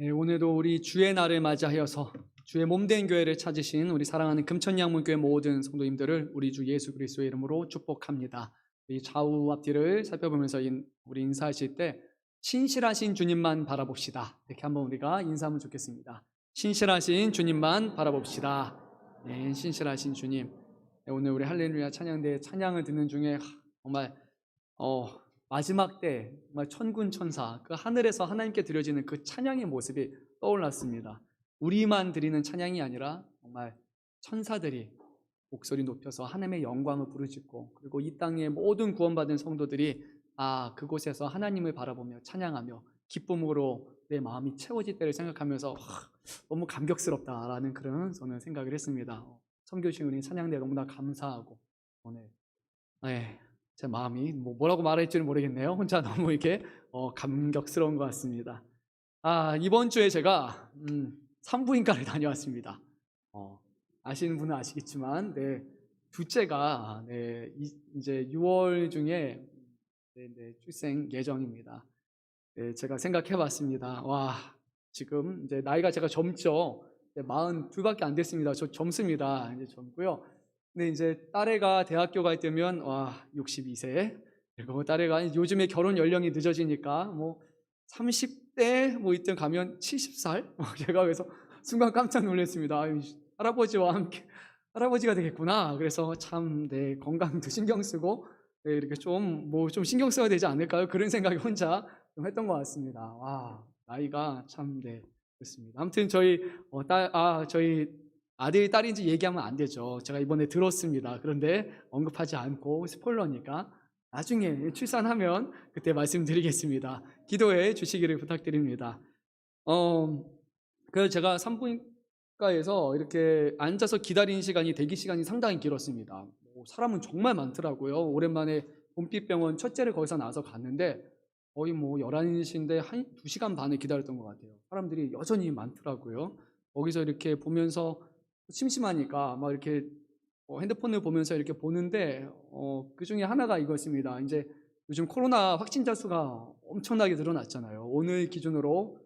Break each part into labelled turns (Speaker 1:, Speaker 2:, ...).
Speaker 1: 네, 오늘도 우리 주의 날을 맞이하여서 주의 몸된 교회를 찾으신 우리 사랑하는 금천양문교회 모든 성도님들을 우리 주 예수 그리스도의 이름으로 축복합니다. 이 좌우 앞뒤를 살펴보면서 우리 인사하실 때 신실하신 주님만 바라봅시다. 이렇게 한번 우리가 인사하면 좋겠습니다. 신실하신 주님만 바라봅시다. 네, 신실하신 주님. 네, 오늘 우리 할렐루야 찬양대 찬양을 듣는 중에 정말 마지막 때 정말 천군 천사 그 하늘에서 하나님께 드려지는 그 찬양의 모습이 떠올랐습니다. 우리만 드리는 찬양이 아니라 정말 천사들이 목소리 높여서 하나님의 영광을 부르짖고, 그리고 이 땅의 모든 구원받은 성도들이 그곳에서 하나님을 바라보며 찬양하며 기쁨으로 내 마음이 채워질 때를 생각하면서 너무 감격스럽다라는 그런 저는 생각을 했습니다. 선교신 우리 찬양대 너무나 감사하고 오늘 제 마음이 뭐라고 말할 지는 모르겠네요. 혼자 너무 이렇게 감격스러운 것 같습니다. 이번 주에 제가 산부인과를 다녀왔습니다. 아시는 분은 아시겠지만, 둘째가 이제 6월 중에 출생 예정입니다. 제가 생각해봤습니다. 지금 이제 나이가 제가 젊죠. 42밖에 안 됐습니다. 저 젊습니다. 이제 젊고요. 근데 이제 딸애가 대학교 갈 때면 62세. 그리고 딸애가 요즘에 결혼 연령이 늦어지니까 30대 이때 가면 70살. 제가 그래서 순간 깜짝 놀랐습니다. 할아버지와 함께 할아버지가 되겠구나. 그래서 참 건강도 신경 쓰고 이렇게 좀 신경 써야 되지 않을까요? 그런 생각이 혼자 좀 했던 것 같습니다. 나이가 참 그렇습니다. 아무튼 저희 저희 아들이 딸인지 얘기하면 안 되죠. 제가 이번에 들었습니다. 그런데 언급하지 않고 스포일러니까 나중에 출산하면 그때 말씀드리겠습니다. 기도해 주시기를 부탁드립니다. 그래서 제가 산부인과에서 이렇게 앉아서 기다리는 시간이, 대기 시간이 상당히 길었습니다. 사람은 정말 많더라고요. 오랜만에 봄빛병원 첫째를 거기서 나와서 갔는데 거의 11시인데 2시간 반을 기다렸던 것 같아요. 사람들이 여전히 많더라고요. 거기서 이렇게 보면서 심심하니까 막 이렇게 핸드폰을 보면서 이렇게 보는데 그 중에 하나가 이거였습니다. 이제 요즘 코로나 확진자 수가 엄청나게 늘어났잖아요. 오늘 기준으로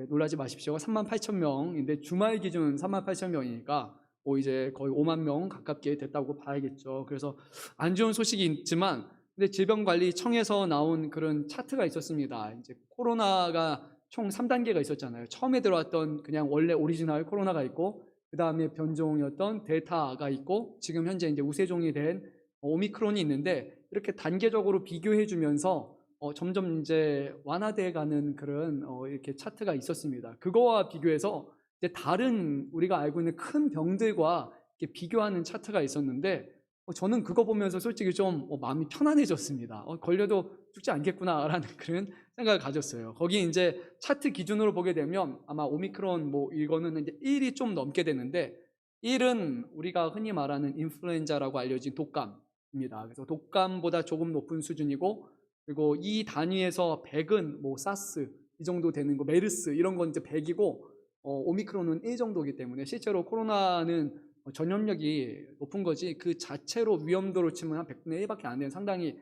Speaker 1: 놀라지 마십시오. 38,000명인데 주말 기준 38,000명이니까 이제 거의 5만 명 가깝게 됐다고 봐야겠죠. 그래서 안 좋은 소식이 있지만, 근데 질병관리청에서 나온 그런 차트가 있었습니다. 이제 코로나가 총 3단계가 있었잖아요. 처음에 들어왔던 그냥 원래 오리지널 코로나가 있고, 그 다음에 변종이었던 델타가 있고, 지금 현재 이제 우세종이 된 오미크론이 있는데, 이렇게 단계적으로 비교해 주면서 점점 이제 완화돼 가는 그런 이렇게 차트가 있었습니다. 그거와 비교해서 이제 다른 우리가 알고 있는 큰 병들과 이렇게 비교하는 차트가 있었는데, 저는 그거 보면서 솔직히 좀 마음이 편안해졌습니다. 걸려도 죽지 않겠구나라는 그런 생각을 가졌어요. 거기 이제 차트 기준으로 보게 되면 아마 오미크론 이거는 이제 1이 좀 넘게 되는데, 1은 우리가 흔히 말하는 인플루엔자라고 알려진 독감입니다. 그래서 독감보다 조금 높은 수준이고, 그리고 이 단위에서 100은 사스 이 정도 되는 거, 메르스 이런 건 이제 100이고, 오미크론은 1 정도이기 때문에 실제로 코로나는 전염력이 높은 거지 그 자체로 위험도로 치면 한 100분의 1밖에 안 되는 상당히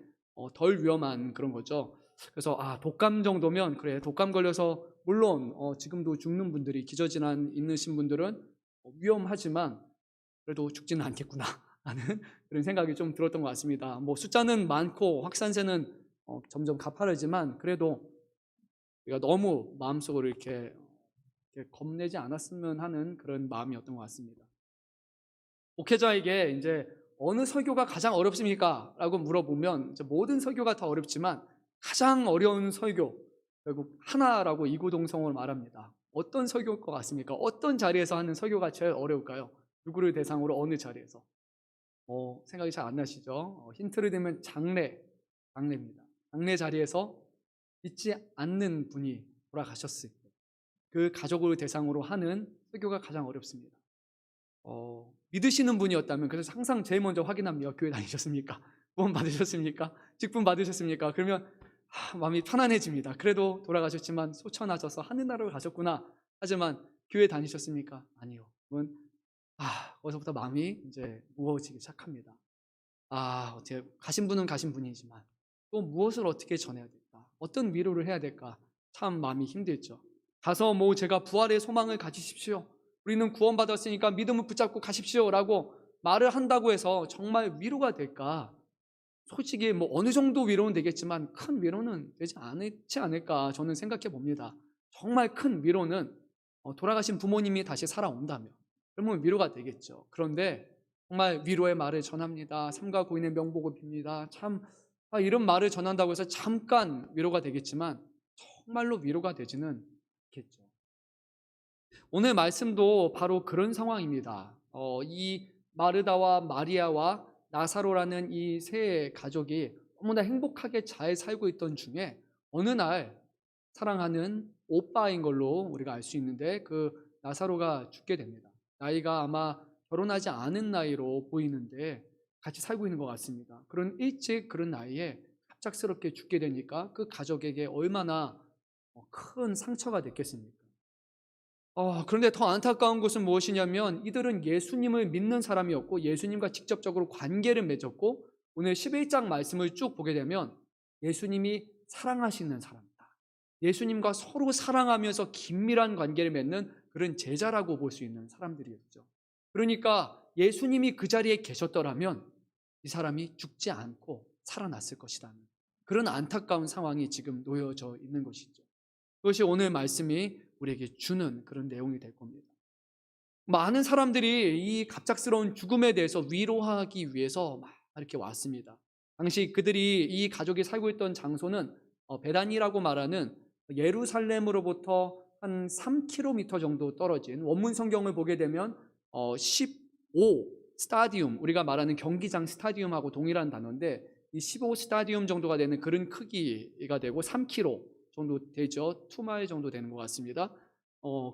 Speaker 1: 덜 위험한 그런 거죠. 그래서 독감 정도면 그래, 독감 걸려서 물론 지금도 죽는 분들이, 기저질환 있으신 분들은 위험하지만 그래도 죽지는 않겠구나 하는 그런 생각이 좀 들었던 것 같습니다. 숫자는 많고 확산세는 점점 가파르지만 그래도 우리가 너무 마음속으로 이렇게 겁내지 않았으면 하는 그런 마음이었던 것 같습니다. 목회자에게 이제 어느 설교가 가장 어렵습니까? 라고 물어보면 이제 모든 설교가 다 어렵지만 가장 어려운 설교, 결국 하나라고 이구동성으로 말합니다. 어떤 설교일 것 같습니까? 어떤 자리에서 하는 설교가 제일 어려울까요? 누구를 대상으로 어느 자리에서? 생각이 잘 안 나시죠? 힌트를 드리면 장례입니다. 장례 자리에서 믿지 않는 분이 돌아가셨을 때 그 가족을 대상으로 하는 설교가 가장 어렵습니다. 믿으시는 분이었다면, 그래서 항상 제일 먼저 확인합니다. 교회 다니셨습니까? 구원 받으셨습니까? 직분 받으셨습니까? 그러면 마음이 편안해집니다. 그래도 돌아가셨지만 소천하셔서 하늘나라로 가셨구나. 하지만 교회 다니셨습니까? 아니요. 그건 거기서부터 마음이 이제 무거워지기 시작합니다. 어떻게 가신 분은 가신 분이지만 또 무엇을 어떻게 전해야 될까? 어떤 위로를 해야 될까? 참 마음이 힘들죠. 가서 뭐 제가 부활의 소망을 가지십시오. 우리는 구원받았으니까 믿음을 붙잡고 가십시오라고 말을 한다고 해서 정말 위로가 될까? 솔직히 뭐 어느 정도 위로는 되겠지만 큰 위로는 되지 않지 않을까 저는 생각해 봅니다. 정말 큰 위로는 돌아가신 부모님이 다시 살아온다면 그러면 위로가 되겠죠. 그런데 정말 위로의 말을 전합니다. 삼가 고인의 명복을 빕니다. 참 이런 말을 전한다고 해서 잠깐 위로가 되겠지만 정말로 위로가 되지는 않겠죠. 오늘 말씀도 바로 그런 상황입니다. 이 마르다와 마리아와 나사로라는 이 세 가족이 너무나 행복하게 잘 살고 있던 중에 어느 날 사랑하는 오빠인 걸로 우리가 알 수 있는데 그 나사로가 죽게 됩니다. 나이가 아마 결혼하지 않은 나이로 보이는데 같이 살고 있는 것 같습니다. 그런 일찍 그런 나이에 갑작스럽게 죽게 되니까 그 가족에게 얼마나 큰 상처가 됐겠습니까? 그런데 더 안타까운 것은 무엇이냐면 이들은 예수님을 믿는 사람이었고 예수님과 직접적으로 관계를 맺었고 오늘 11장 말씀을 쭉 보게 되면 예수님이 사랑하시는 사람이다. 예수님과 서로 사랑하면서 긴밀한 관계를 맺는 그런 제자라고 볼 수 있는 사람들이었죠. 그러니까 예수님이 그 자리에 계셨더라면 이 사람이 죽지 않고 살아났을 것이라는 그런 안타까운 상황이 지금 놓여져 있는 것이죠. 그것이 오늘 말씀이 우리에게 주는 그런 내용이 될 겁니다. 많은 사람들이 이 갑작스러운 죽음에 대해서 위로하기 위해서 막 이렇게 왔습니다. 당시 그들이 이 가족이 살고 있던 장소는 베단이라고 말하는 예루살렘으로부터 한 3km 정도 떨어진 원문 성경을 보게 되면 15 스타디움, 우리가 말하는 경기장 스타디움하고 동일한 단어인데 이 15 스타디움 정도가 되는 그런 크기가 되고 3km 정도 되죠. 2마일 정도 되는 것 같습니다.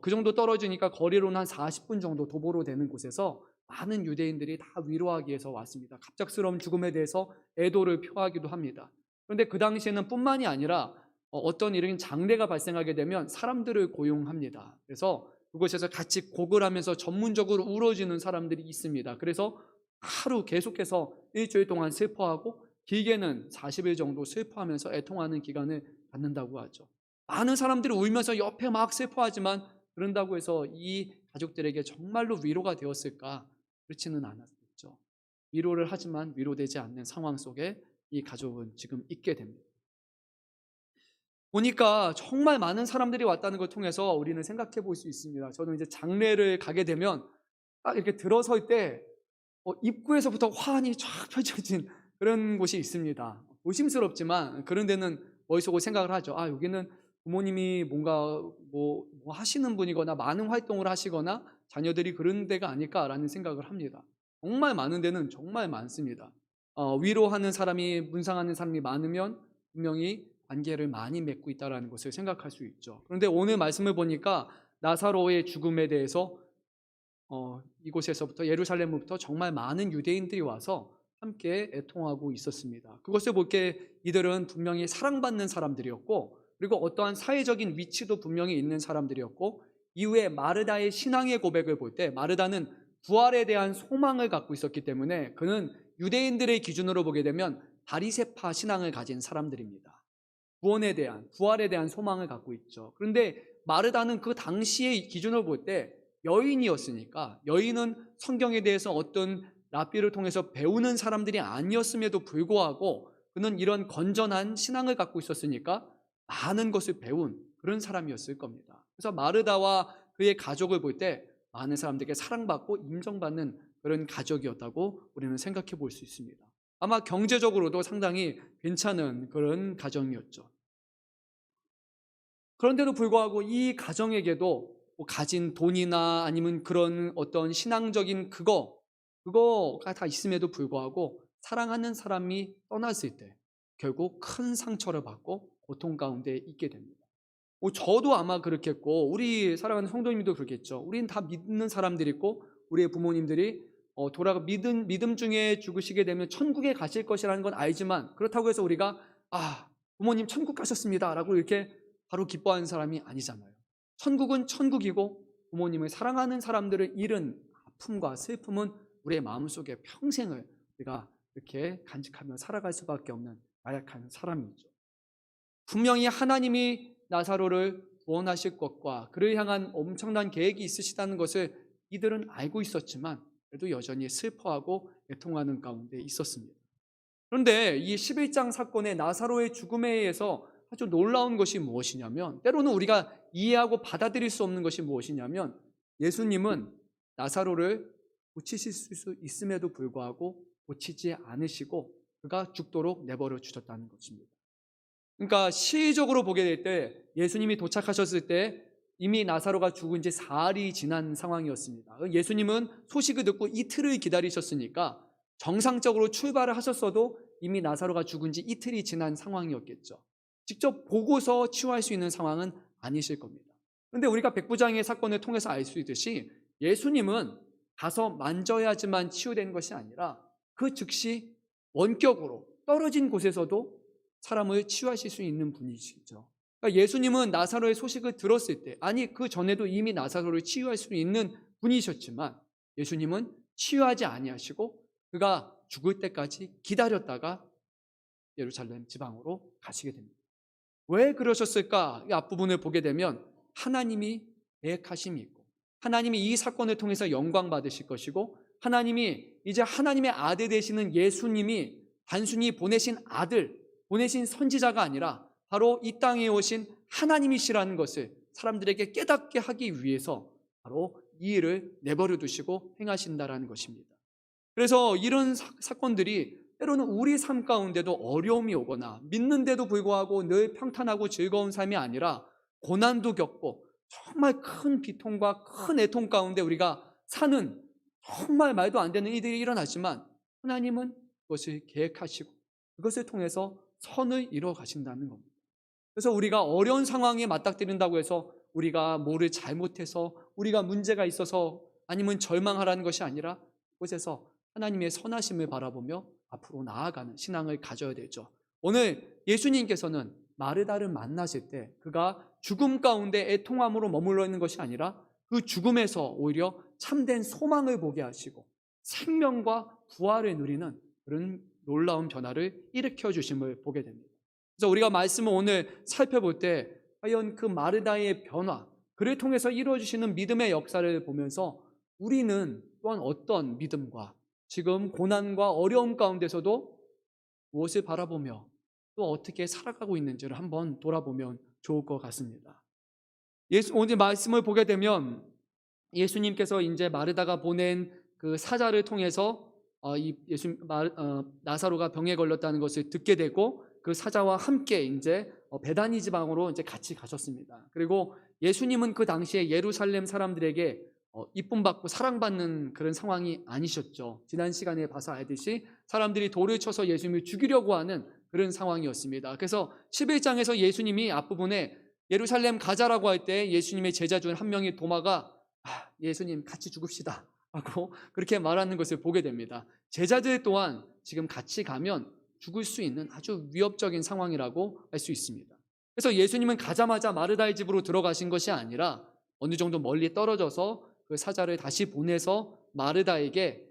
Speaker 1: 그 정도 떨어지니까 거리로는 한 40분 정도 도보로 되는 곳에서 많은 유대인들이 다 위로하기 위해서 왔습니다. 갑작스러운 죽음에 대해서 애도를 표하기도 합니다. 그런데 그 당시에는 뿐만이 아니라 어떤 이런 장례가 발생하게 되면 사람들을 고용합니다. 그래서 그곳에서 같이 곡을 하면서 전문적으로 울어주는 사람들이 있습니다. 그래서 하루 계속해서 일주일 동안 슬퍼하고 길게는 40일 정도 슬퍼하면서 애통하는 기간을 갖는다고 하죠. 많은 사람들이 울면서 옆에 막 슬퍼하지만 그런다고 해서 이 가족들에게 정말로 위로가 되었을까? 그렇지는 않았겠죠. 위로를 하지만 위로되지 않는 상황 속에 이 가족은 지금 있게 됩니다. 보니까 정말 많은 사람들이 왔다는 걸 통해서 우리는 생각해 볼 수 있습니다. 저는 이제 장례를 가게 되면 딱 이렇게 들어설 때 입구에서부터 화환이 쫙 펼쳐진 그런 곳이 있습니다. 조심스럽지만 그런 데는 머릿속으로 생각을 하죠. 여기는 부모님이 뭔가 뭐 하시는 분이거나 많은 활동을 하시거나 자녀들이 그런 데가 아닐까라는 생각을 합니다. 정말 많은 데는 정말 많습니다. 위로하는 사람이 문상하는 사람이 많으면 분명히 관계를 많이 맺고 있다는 것을 생각할 수 있죠. 그런데 오늘 말씀을 보니까 나사로의 죽음에 대해서 이곳에서부터 예루살렘부터 정말 많은 유대인들이 와서 함께 애통하고 있었습니다. 그것을 볼 때 이들은 분명히 사랑받는 사람들이었고 그리고 어떠한 사회적인 위치도 분명히 있는 사람들이었고 이후에 마르다의 신앙의 고백을 볼 때 마르다는 부활에 대한 소망을 갖고 있었기 때문에 그는 유대인들의 기준으로 보게 되면 바리새파 신앙을 가진 사람들입니다. 부활에 대한 소망을 갖고 있죠. 그런데 마르다는 그 당시의 기준을 볼 때 여인이었으니까 여인은 성경에 대해서 어떤 랍비를 통해서 배우는 사람들이 아니었음에도 불구하고 그는 이런 건전한 신앙을 갖고 있었으니까 많은 것을 배운 그런 사람이었을 겁니다. 그래서 마르다와 그의 가족을 볼 때 많은 사람들에게 사랑받고 인정받는 그런 가족이었다고 우리는 생각해 볼 수 있습니다. 아마 경제적으로도 상당히 괜찮은 그런 가정이었죠. 그런데도 불구하고 이 가정에게도 뭐 가진 돈이나 아니면 그런 어떤 신앙적인 그거가 다 있음에도 불구하고 사랑하는 사람이 떠났을 때 결국 큰 상처를 받고 고통 가운데 있게 됩니다. 저도 아마 그렇겠고 우리 사랑하는 성도님도 그렇겠죠. 우리는 다 믿는 사람들이 있고 우리의 부모님들이 믿음 중에 죽으시게 되면 천국에 가실 것이라는 건 알지만 그렇다고 해서 우리가 부모님 천국 가셨습니다 라고 이렇게 바로 기뻐하는 사람이 아니잖아요. 천국은 천국이고 부모님을 사랑하는 사람들을 잃은 아픔과 슬픔은 우리의 마음속에 평생을 우리가 이렇게 간직하며 살아갈 수밖에 없는 나약한 사람이죠. 분명히 하나님이 나사로를 구원하실 것과 그를 향한 엄청난 계획이 있으시다는 것을 이들은 알고 있었지만 그래도 여전히 슬퍼하고 애통하는 가운데 있었습니다. 그런데 이 11장 사건의 나사로의 죽음에 의해서 아주 놀라운 것이 무엇이냐면, 때로는 우리가 이해하고 받아들일 수 없는 것이 무엇이냐면, 예수님은 나사로를 고치실 수 있음에도 불구하고 고치지 않으시고 그가 죽도록 내버려 주셨다는 것입니다. 그러니까 시의적으로 보게 될 때 예수님이 도착하셨을 때 이미 나사로가 죽은 지 사흘이 지난 상황이었습니다. 예수님은 소식을 듣고 이틀을 기다리셨으니까 정상적으로 출발을 하셨어도 이미 나사로가 죽은 지 이틀이 지난 상황이었겠죠. 직접 보고서 치유할 수 있는 상황은 아니실 겁니다. 그런데 우리가 백부장의 사건을 통해서 알 수 있듯이 예수님은 가서 만져야지만 치유된 것이 아니라 그 즉시 원격으로 떨어진 곳에서도 사람을 치유하실 수 있는 분이시죠. 그러니까 예수님은 나사로의 소식을 들었을 때, 아니 그 전에도 이미 나사로를 치유할 수 있는 분이셨지만 예수님은 치유하지 아니하시고 그가 죽을 때까지 기다렸다가 예루살렘 지방으로 가시게 됩니다. 왜 그러셨을까? 이 앞부분을 보게 되면 하나님이 계획하심이 있고 하나님이 이 사건을 통해서 영광 받으실 것이고 하나님이 이제 하나님의 아들 되시는 예수님이 단순히 보내신 아들, 보내신 선지자가 아니라 바로 이 땅에 오신 하나님이시라는 것을 사람들에게 깨닫게 하기 위해서 바로 이 일을 내버려 두시고 행하신다라는 것입니다. 그래서 이런 사건들이 때로는 우리 삶 가운데도 어려움이 오거나 믿는데도 불구하고 늘 평탄하고 즐거운 삶이 아니라 고난도 겪고 정말 큰 비통과 큰 애통 가운데 우리가 사는 정말 말도 안 되는 일들이 일어나지만 하나님은 그것을 계획하시고 그것을 통해서 선을 이루어 가신다는 겁니다. 그래서 우리가 어려운 상황에 맞닥뜨린다고 해서 우리가 뭐를 잘못해서 우리가 문제가 있어서 아니면 절망하라는 것이 아니라 그곳에서 하나님의 선하심을 바라보며 앞으로 나아가는 신앙을 가져야 되죠. 오늘 예수님께서는 마르다를 만나실 때 그가 죽음 가운데 애통함으로 머물러 있는 것이 아니라 그 죽음에서 오히려 참된 소망을 보게 하시고 생명과 부활을 누리는 그런 놀라운 변화를 일으켜 주심을 보게 됩니다. 그래서 우리가 말씀을 오늘 살펴볼 때 과연 그 마르다의 변화, 그를 통해서 이루어지시는 믿음의 역사를 보면서 우리는 또한 어떤 믿음과 지금 고난과 어려움 가운데서도 무엇을 바라보며 또 어떻게 살아가고 있는지를 한번 돌아보면 좋을 것 같습니다. 오늘 말씀을 보게 되면 예수님께서 이제 마르다가 보낸 그 사자를 통해서 나사로가 병에 걸렸다는 것을 듣게 되고 그 사자와 함께 이제 베다니 지방으로 이제 같이 가셨습니다. 그리고 예수님은 그 당시에 예루살렘 사람들에게 이쁨 받고 사랑받는 그런 상황이 아니셨죠. 지난 시간에 봐서 알듯이 사람들이 돌을 쳐서 예수님을 죽이려고 하는 그런 상황이었습니다. 그래서 11장에서 예수님이 앞부분에 예루살렘 가자라고 할 때 예수님의 제자 중 한 명이 도마가 예수님 같이 죽읍시다 하고 그렇게 말하는 것을 보게 됩니다. 제자들 또한 지금 같이 가면 죽을 수 있는 아주 위협적인 상황이라고 할 수 있습니다. 그래서 예수님은 가자마자 마르다의 집으로 들어가신 것이 아니라 어느 정도 멀리 떨어져서 그 사자를 다시 보내서 마르다에게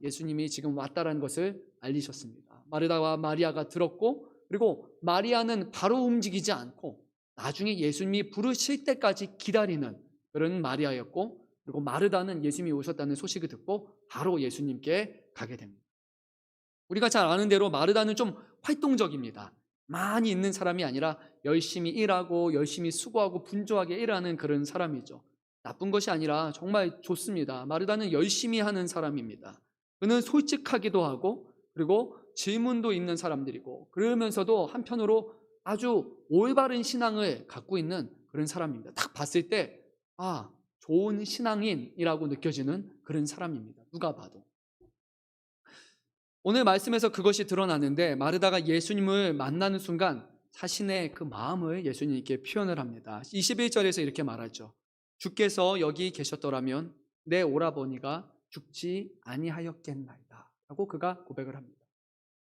Speaker 1: 예수님이 지금 왔다라는 것을 알리셨습니다. 마르다와 마리아가 들었고 그리고 마리아는 바로 움직이지 않고 나중에 예수님이 부르실 때까지 기다리는 그런 마리아였고 그리고 마르다는 예수님이 오셨다는 소식을 듣고 바로 예수님께 가게 됩니다. 우리가 잘 아는 대로 마르다는 좀 활동적입니다. 많이 있는 사람이 아니라 열심히 일하고 열심히 수고하고 분주하게 일하는 그런 사람이죠. 나쁜 것이 아니라 정말 좋습니다. 마르다는 열심히 하는 사람입니다. 그는 솔직하기도 하고 그리고 질문도 있는 사람들이고 그러면서도 한편으로 아주 올바른 신앙을 갖고 있는 그런 사람입니다. 딱 봤을 때 좋은 신앙인이라고 느껴지는 그런 사람입니다. 누가 봐도. 오늘 말씀에서 그것이 드러나는데 마르다가 예수님을 만나는 순간 자신의 그 마음을 예수님께 표현을 합니다. 21절에서 이렇게 말하죠. 주께서 여기 계셨더라면 내 오라버니가 죽지 아니하였겠나이다 라고 그가 고백을 합니다.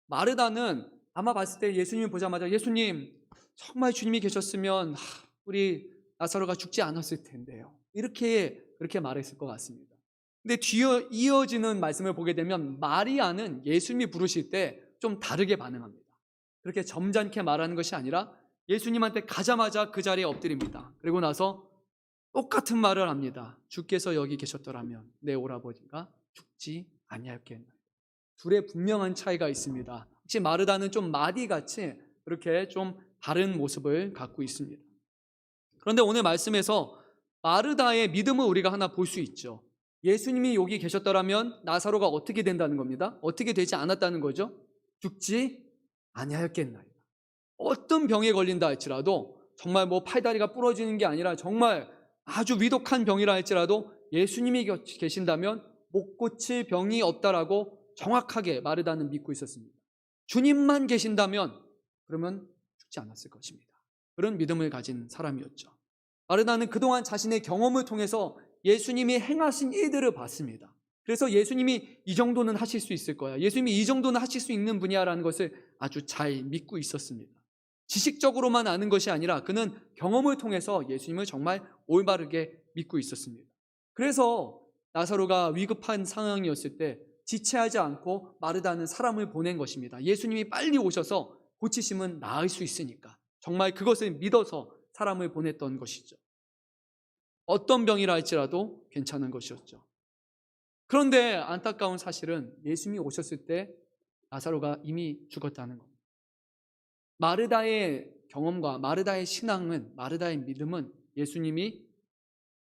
Speaker 1: 마르다는 아마 봤을 때 예수님을 보자마자 예수님 정말 주님이 계셨으면 우리 나사로가 죽지 않았을 텐데요. 그렇게 말했을 것 같습니다. 근데 뒤에 이어지는 말씀을 보게 되면 마리아는 예수님이 부르실 때 좀 다르게 반응합니다. 그렇게 점잖게 말하는 것이 아니라 예수님한테 가자마자 그 자리에 엎드립니다. 그리고 나서 똑같은 말을 합니다. 주께서 여기 계셨더라면 내 오라버니가 죽지 아니하였겠나요. 둘의 분명한 차이가 있습니다. 혹시 마르다는 좀 마디같이 그렇게 좀 다른 모습을 갖고 있습니다. 그런데 오늘 말씀에서 마르다의 믿음을 우리가 하나 볼 수 있죠. 예수님이 여기 계셨더라면 나사로가 어떻게 된다는 겁니다. 어떻게 되지 않았다는 거죠. 죽지 아니하였겠나요. 어떤 병에 걸린다 할지라도, 정말 뭐 팔다리가 부러지는 게 아니라 정말 아주 위독한 병이라 할지라도 예수님이 계신다면 못 고칠 병이 없다라고 정확하게 마르다는 믿고 있었습니다. 주님만 계신다면 그러면 죽지 않았을 것입니다. 그런 믿음을 가진 사람이었죠. 마르다는 그동안 자신의 경험을 통해서 예수님이 행하신 일들을 봤습니다. 그래서 예수님이 이 정도는 하실 수 있을 거야, 예수님이 이 정도는 하실 수 있는 분이야라는 것을 아주 잘 믿고 있었습니다. 지식적으로만 아는 것이 아니라 그는 경험을 통해서 예수님을 정말 올바르게 믿고 있었습니다. 그래서 나사로가 위급한 상황이었을 때 지체하지 않고 마르다는 사람을 보낸 것입니다. 예수님이 빨리 오셔서 고치시면 나을 수 있으니까 정말 그것을 믿어서 사람을 보냈던 것이죠. 어떤 병이라 할지라도 괜찮은 것이었죠. 그런데 안타까운 사실은 예수님이 오셨을 때 나사로가 이미 죽었다는 겁니다. 마르다의 경험과 마르다의 신앙은, 마르다의 믿음은 예수님이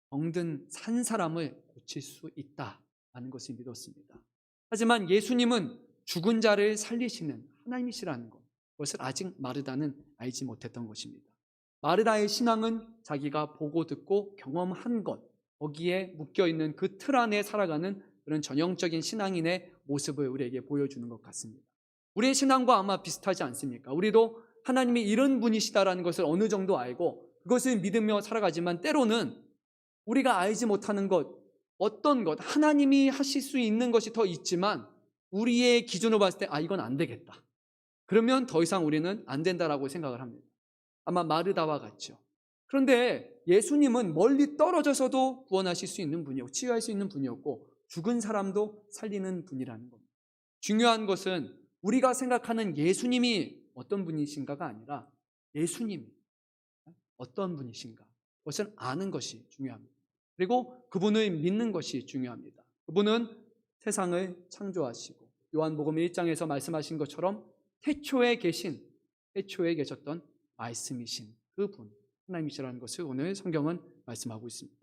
Speaker 1: 병든 산 사람을 고칠 수 있다는 것을 믿었습니다. 하지만 예수님은 죽은 자를 살리시는 하나님이시라는 것, 그것을 아직 마르다는 알지 못했던 것입니다. 마르다의 신앙은 자기가 보고 듣고 경험한 것, 거기에 묶여있는 그 틀 안에 살아가는 그런 전형적인 신앙인의 모습을 우리에게 보여주는 것 같습니다. 우리의 신앙과 아마 비슷하지 않습니까? 우리도 하나님이 이런 분이시다라는 것을 어느 정도 알고 그것을 믿으며 살아가지만 때로는 우리가 알지 못하는 것, 어떤 것, 하나님이 하실 수 있는 것이 더 있지만 우리의 기준으로 봤을 때 이건 안 되겠다, 그러면 더 이상 우리는 안 된다라고 생각을 합니다. 아마 마르다와 같죠. 그런데 예수님은 멀리 떨어져서도 구원하실 수 있는 분이었고 치유할 수 있는 분이었고 죽은 사람도 살리는 분이라는 겁니다. 중요한 것은 우리가 생각하는 예수님이 어떤 분이신가가 아니라 예수님이 어떤 분이신가, 그것을 아는 것이 중요합니다. 그리고 그분을 믿는 것이 중요합니다. 그분은 세상을 창조하시고 요한복음 1장에서 말씀하신 것처럼 태초에 계셨던 말씀이신 그분, 하나님이시라는 것을 오늘 성경은 말씀하고 있습니다.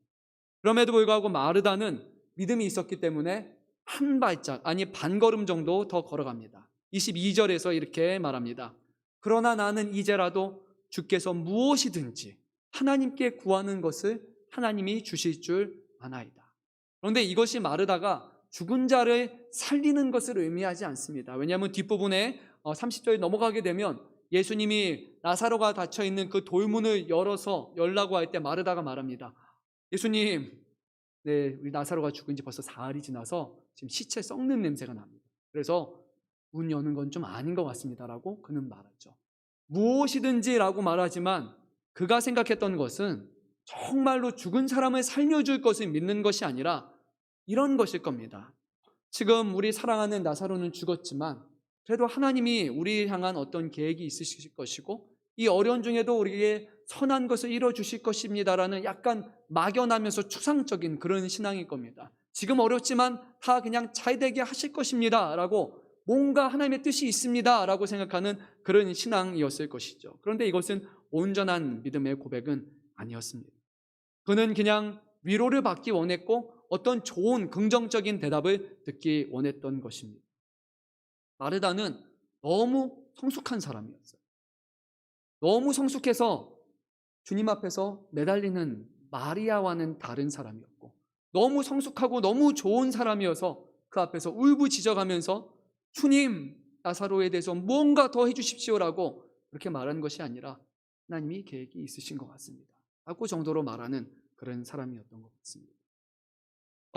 Speaker 1: 그럼에도 불구하고 마르다는 믿음이 있었기 때문에 한 발짝, 아니 반걸음 정도 더 걸어갑니다. 22절에서 이렇게 말합니다. 그러나 나는 이제라도 주께서 무엇이든지 하나님께 구하는 것을 하나님이 주실 줄 아나이다. 그런데 이것이 마르다가 죽은 자를 살리는 것을 의미하지 않습니다. 왜냐하면 뒷부분에 30절에 넘어가게 되면 예수님이 나사로가 닫혀있는 그 돌문을 열라고 할 때 마르다가 말합니다. 예수님, 네, 우리 나사로가 죽은 지 벌써 사흘이 지나서 지금 시체 썩는 냄새가 납니다. 그래서 문 여는 건 좀 아닌 것 같습니다라고 그는 말하죠. 무엇이든지라고 말하지만 그가 생각했던 것은 정말로 죽은 사람을 살려줄 것을 믿는 것이 아니라 이런 것일 겁니다. 지금 우리 사랑하는 나사로는 죽었지만 그래도 하나님이 우리를 향한 어떤 계획이 있으실 것이고 이 어려운 중에도 우리에게 선한 것을 이뤄주실 것입니다라는 약간 막연하면서 추상적인 그런 신앙일 겁니다. 지금 어렵지만 다 그냥 잘되게 하실 것입니다 라고, 뭔가 하나님의 뜻이 있습니다 라고 생각하는 그런 신앙이었을 것이죠. 그런데 이것은 온전한 믿음의 고백은 아니었습니다. 그는 그냥 위로를 받기 원했고 어떤 좋은 긍정적인 대답을 듣기 원했던 것입니다. 마르다는 너무 성숙한 사람이었어요. 너무 성숙해서 주님 앞에서 매달리는 마리아와는 다른 사람이었고, 너무 성숙하고 너무 좋은 사람이어서 그 앞에서 울부짖어가면서 주님, 나사로에 대해서 뭔가 더 해주십시오라고 그렇게 말한 것이 아니라 하나님이 계획이 있으신 것 같습니다 라고 정도로 말하는 그런 사람이었던 것 같습니다.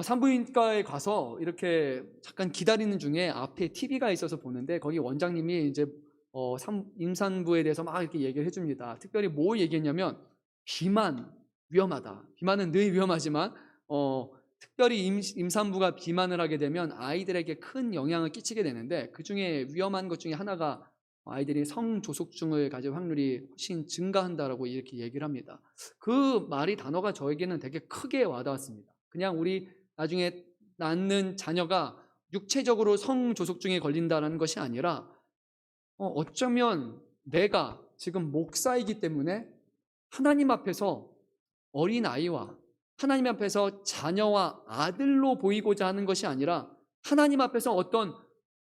Speaker 1: 산부인과에 가서 이렇게 잠깐 기다리는 중에 앞에 TV가 있어서 보는데 거기 원장님이 이제 임산부에 대해서 막 이렇게 얘기를 해줍니다. 특별히 뭐 얘기했냐면 비만 위험하다. 비만은 늘 위험하지만 특별히 임산부가 비만을 하게 되면 아이들에게 큰 영향을 끼치게 되는데 그 중에 위험한 것 중에 하나가 아이들이 성조숙증을 가질 확률이 훨씬 증가한다라고 이렇게 얘기를 합니다. 그 말이 단어가 저에게는 되게 크게 와닿았습니다. 그냥 우리 나중에 낳는 자녀가 육체적으로 성조숙증에 걸린다는 것이 아니라 어쩌면 내가 지금 목사이기 때문에 하나님 앞에서 어린아이와 하나님 앞에서 자녀와 아들로 보이고자 하는 것이 아니라 하나님 앞에서 어떤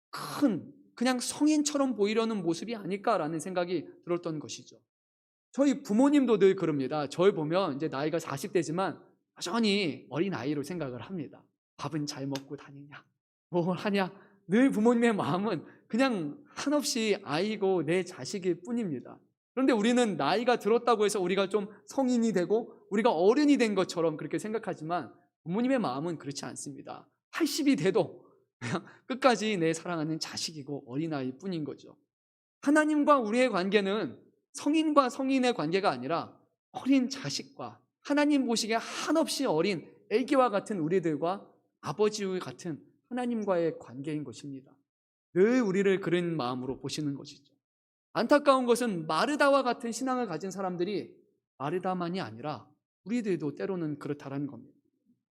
Speaker 1: 큰 그냥 성인처럼 보이려는 모습이 아닐까라는 생각이 들었던 것이죠. 저희 부모님도 늘 그럽니다. 저를 보면 이제 나이가 40대지만 여전히 어린아이로 생각을 합니다. 밥은 잘 먹고 다니냐? 뭘 하냐? 늘 부모님의 마음은 그냥 한없이 아이고 내 자식일 뿐입니다. 그런데 우리는 나이가 들었다고 해서 우리가 좀 성인이 되고 우리가 어른이 된 것처럼 그렇게 생각하지만 부모님의 마음은 그렇지 않습니다. 80이 돼도 그냥 끝까지 내 사랑하는 자식이고 어린아이일 뿐인 거죠. 하나님과 우리의 관계는 성인과 성인의 관계가 아니라 어린 자식과 하나님 보시기에 한없이 어린 애기와 같은 우리들과 아버지와 같은 하나님과의 관계인 것입니다. 늘 우리를 그런 마음으로 보시는 것이죠. 안타까운 것은 마르다와 같은 신앙을 가진 사람들이 마르다만이 아니라 우리들도 때로는 그렇다라는 겁니다.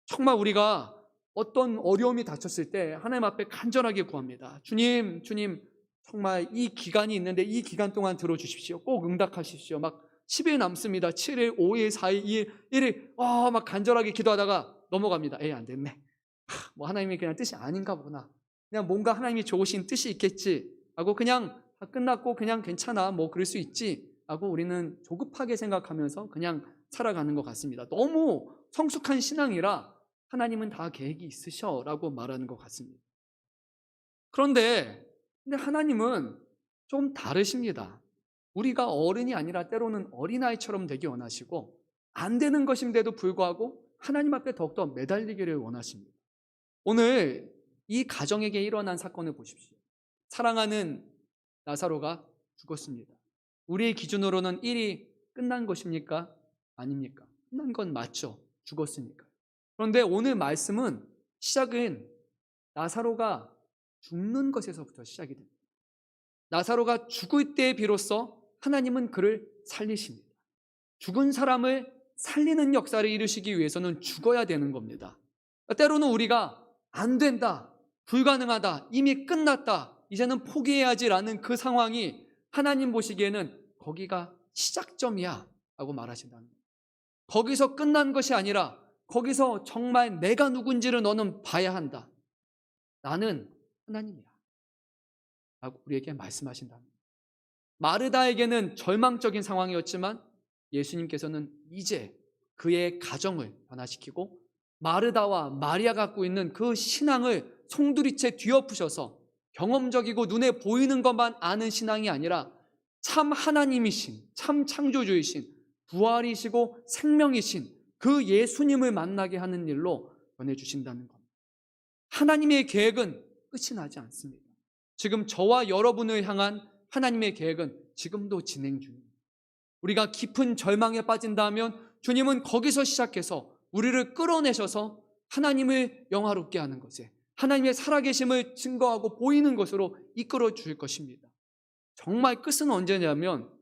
Speaker 1: 정말 우리가 어떤 어려움이 닥쳤을 때 하나님 앞에 간절하게 구합니다. 주님, 주님, 정말 이 기간이 있는데 이 기간 동안 들어주십시오. 꼭 응답하십시오. 막 10일 남습니다. 7일, 5일, 4일, 2일, 1일 막 간절하게 기도하다가 넘어갑니다. 안 됐네. 뭐 하나님이 그냥 뜻이 아닌가 보구나. 그냥 뭔가 하나님이 좋으신 뜻이 있겠지 하고 그냥 다 끝났고 그냥 괜찮아 뭐 그럴 수 있지 하고 우리는 조급하게 생각하면서 그냥 살아가는 것 같습니다. 너무 성숙한 신앙이라 하나님은 다 계획이 있으셔라고 말하는 것 같습니다. 그런데 하나님은 좀 다르십니다. 우리가 어른이 아니라 때로는 어린아이처럼 되기 원하시고 안 되는 것인데도 불구하고 하나님 앞에 더욱더 매달리기를 원하십니다. 오늘 이 가정에게 일어난 사건을 보십시오. 사랑하는 나사로가 죽었습니다. 우리의 기준으로는 일이 끝난 것입니까? 아닙니까? 끝난 건 맞죠. 죽었으니까. 그런데 오늘 말씀은 시작은 나사로가 죽는 것에서부터 시작이 됩니다. 나사로가 죽을 때 비로소 하나님은 그를 살리십니다. 죽은 사람을 살리는 역사를 이루시기 위해서는 죽어야 되는 겁니다. 때로는 우리가 안 된다, 불가능하다, 이미 끝났다, 이제는 포기해야지라는 그 상황이 하나님 보시기에는 거기가 시작점이야 라고 말하신다는 거예요. 거기서 끝난 것이 아니라 거기서 정말 내가 누군지를 너는 봐야 한다. 나는 하나님이야 라고 우리에게 말씀하신다는 거예요. 마르다에게는 절망적인 상황이었지만 예수님께서는 이제 그의 가정을 변화시키고 마르다와 마리아가 갖고 있는 그 신앙을 송두리째 뒤엎으셔서 경험적이고 눈에 보이는 것만 아는 신앙이 아니라 참 하나님이신, 참 창조주이신, 부활이시고 생명이신 그 예수님을 만나게 하는 일로 변해주신다는 겁니다. 하나님의 계획은 끝이 나지 않습니다. 지금 저와 여러분을 향한 하나님의 계획은 지금도 진행 중입니다. 우리가 깊은 절망에 빠진다면 주님은 거기서 시작해서 우리를 끌어내셔서 하나님을 영화롭게 하는 것에 하나님의 살아계심을 증거하고 보이는 것으로 이끌어 줄 것입니다. 정말 끝은 언제냐면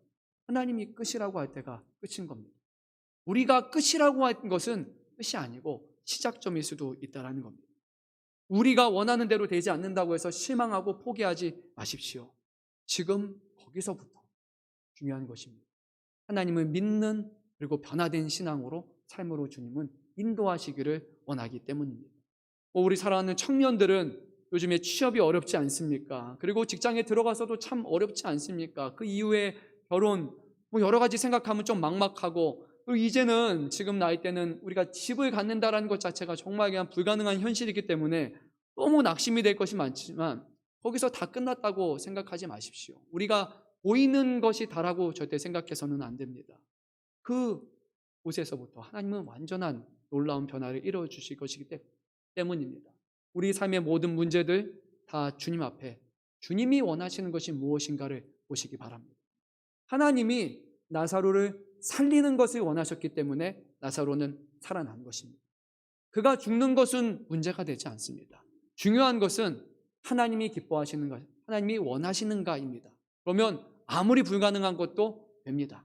Speaker 1: 하나님이 끝이라고 할 때가 끝인 겁니다. 우리가 끝이라고 한 것은 끝이 아니고 시작점일 수도 있다는 겁니다. 우리가 원하는 대로 되지 않는다고 해서 실망하고 포기하지 마십시오. 지금 거기서부터 중요한 것입니다. 하나님을 믿는 그리고 변화된 신앙으로 삶으로 주님은 인도하시기를 원하기 때문입니다. 우리 사랑하는 청년들은 요즘에 취업이 어렵지 않습니까? 그리고 직장에 들어가서도 참 어렵지 않습니까? 그 이후에 결혼 여러 가지 생각하면 좀 막막하고 이제는 지금 나이 때는 우리가 집을 갖는다라는 것 자체가 정말 그냥 불가능한 현실이기 때문에 너무 낙심이 될 것이 많지만 거기서 다 끝났다고 생각하지 마십시오. 우리가 보이는 것이 다라고 절대 생각해서는 안 됩니다. 그 곳에서부터 하나님은 완전한 놀라운 변화를 이루어주실 것이기 때문입니다. 우리 삶의 모든 문제들 다 주님 앞에 주님이 원하시는 것이 무엇인가를 보시기 바랍니다. 하나님이 나사로를 살리는 것을 원하셨기 때문에 나사로는 살아난 것입니다. 그가 죽는 것은 문제가 되지 않습니다. 중요한 것은 하나님이 기뻐하시는 것, 하나님이 원하시는가입니다. 그러면 아무리 불가능한 것도 됩니다.